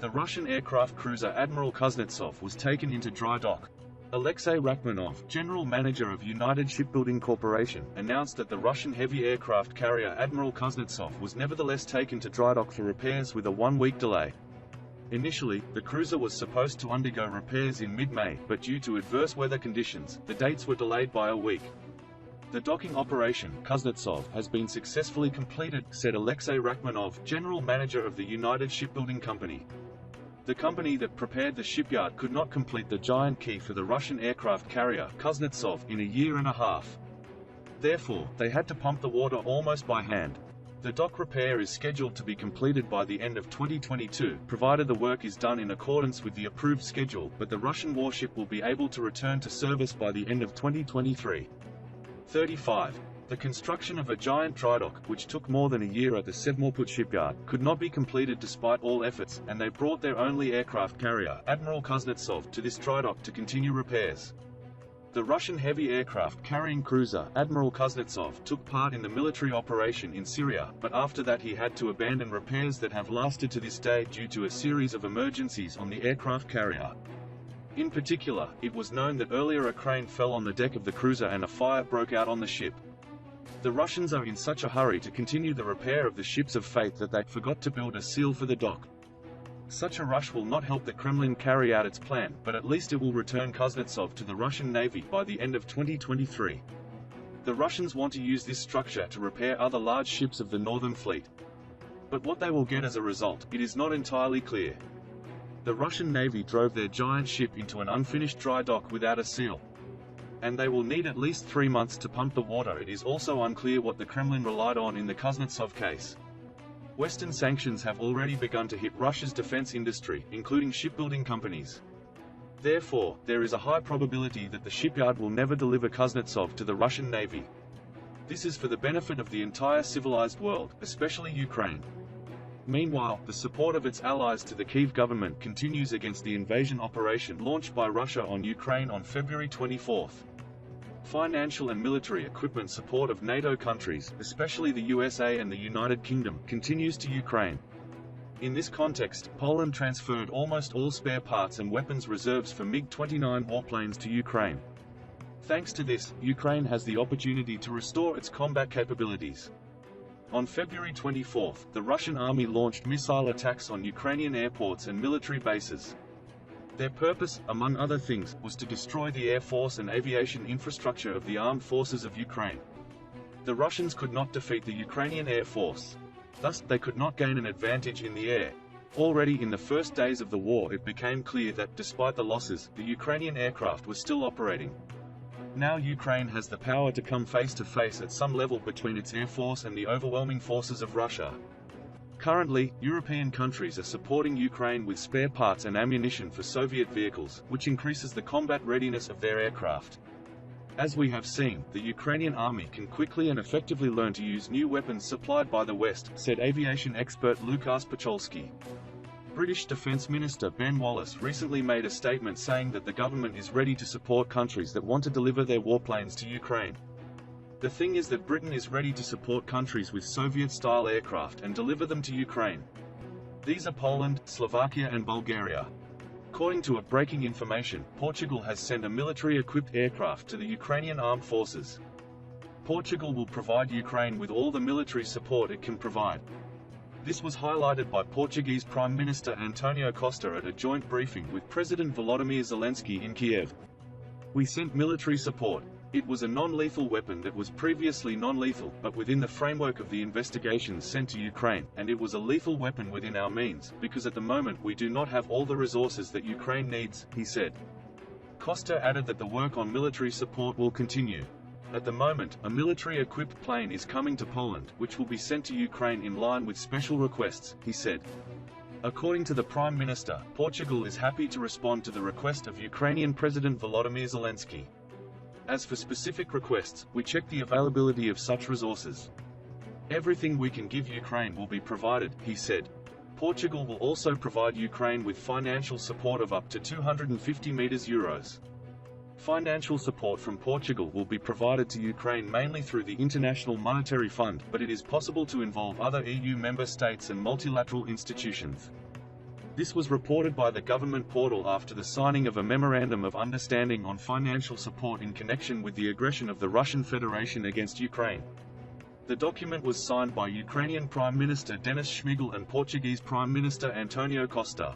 The Russian aircraft cruiser Admiral Kuznetsov was taken into dry dock. Alexei Rachmanov, general manager of United Shipbuilding Corporation, announced that the Russian heavy aircraft carrier Admiral Kuznetsov was nevertheless taken to dry dock for repairs with a one-week delay. Initially, the cruiser was supposed to undergo repairs in mid-May, but due to adverse weather conditions, the dates were delayed by a week. The docking operation, Kuznetsov, has been successfully completed, said Alexei Rachmanov, general manager of the United Shipbuilding Company. The company that prepared the shipyard could not complete the giant key for the Russian aircraft carrier, Kuznetsov, in a year and a half. Therefore, they had to pump the water almost by hand. The dock repair is scheduled to be completed by the end of 2022, provided the work is done in accordance with the approved schedule, but the Russian warship will be able to return to service by the end of 2023. 35. The construction of a giant dry dock, which took more than a year at the Sevmorput shipyard, could not be completed despite all efforts, and they brought their only aircraft carrier, Admiral Kuznetsov, to this dry dock to continue repairs. The Russian heavy aircraft carrying cruiser, Admiral Kuznetsov, took part in the military operation in Syria, but after that he had to abandon repairs that have lasted to this day due to a series of emergencies on the aircraft carrier. In particular, it was known that earlier a crane fell on the deck of the cruiser and a fire broke out on the ship. The Russians are in such a hurry to continue the repair of the ships of fate that they forgot to build a seal for the dock. Such a rush will not help the Kremlin carry out its plan, but at least it will return Kuznetsov to the Russian Navy by the end of 2023. The Russians want to use this structure to repair other large ships of the Northern Fleet. But what they will get as a result, it is not entirely clear. The Russian Navy drove their giant ship into an unfinished dry dock without a seal. And they will need at least 3 months to pump the water. It is also unclear what the Kremlin relied on in the Kuznetsov case. Western sanctions have already begun to hit Russia's defense industry, including shipbuilding companies. Therefore, there is a high probability that the shipyard will never deliver Kuznetsov to the Russian Navy. This is for the benefit of the entire civilized world, especially Ukraine. Meanwhile, the support of its allies to the Kyiv government continues against the invasion operation launched by Russia on Ukraine on February 24. Financial and military equipment support of NATO countries, especially the USA and the United Kingdom, continues to Ukraine. In this context, Poland transferred almost all spare parts and weapons reserves for MiG-29 warplanes to Ukraine. Thanks to this, Ukraine has the opportunity to restore its combat capabilities. On February 24, the Russian army launched missile attacks on Ukrainian airports and military bases. Their purpose, among other things, was to destroy the air force and aviation infrastructure of the armed forces of Ukraine. The Russians could not defeat the Ukrainian air force. Thus, they could not gain an advantage in the air. Already in the first days of the war it became clear that, despite the losses, the Ukrainian aircraft was still operating. Now Ukraine has the power to come face to face at some level between its air force and the overwhelming forces of Russia. Currently, European countries are supporting Ukraine with spare parts and ammunition for Soviet vehicles, which increases the combat readiness of their aircraft. As we have seen, the Ukrainian army can quickly and effectively learn to use new weapons supplied by the West, said aviation expert Lukasz Pacholski. British Defence Minister Ben Wallace recently made a statement saying that the government is ready to support countries that want to deliver their warplanes to Ukraine. The thing is that Britain is ready to support countries with Soviet-style aircraft and deliver them to Ukraine. These are Poland, Slovakia and Bulgaria. According to a breaking information, Portugal has sent a military-equipped aircraft to the Ukrainian armed forces. Portugal will provide Ukraine with all the military support it can provide. This was highlighted by Portuguese Prime Minister Antonio Costa at a joint briefing with President Volodymyr Zelensky in Kiev. We sent military support. It was a non-lethal weapon that was previously non-lethal, but within the framework of the investigations sent to Ukraine, and it was a lethal weapon within our means, because at the moment we do not have all the resources that Ukraine needs, he said. Costa added that the work on military support will continue. At the moment, a military-equipped plane is coming to Poland, which will be sent to Ukraine in line with special requests, he said. According to the Prime Minister, Portugal is happy to respond to the request of Ukrainian President Volodymyr Zelensky. As for specific requests, we check the availability of such resources. Everything we can give Ukraine will be provided, he said. Portugal will also provide Ukraine with financial support of up to €250 million. Financial support from Portugal will be provided to Ukraine mainly through the International Monetary Fund, but it is possible to involve other EU member states and multilateral institutions. This was reported by the government portal after the signing of a Memorandum of Understanding on financial support in connection with the aggression of the Russian Federation against Ukraine. The document was signed by Ukrainian Prime Minister Denis Shmyhal and Portuguese Prime Minister Antonio Costa.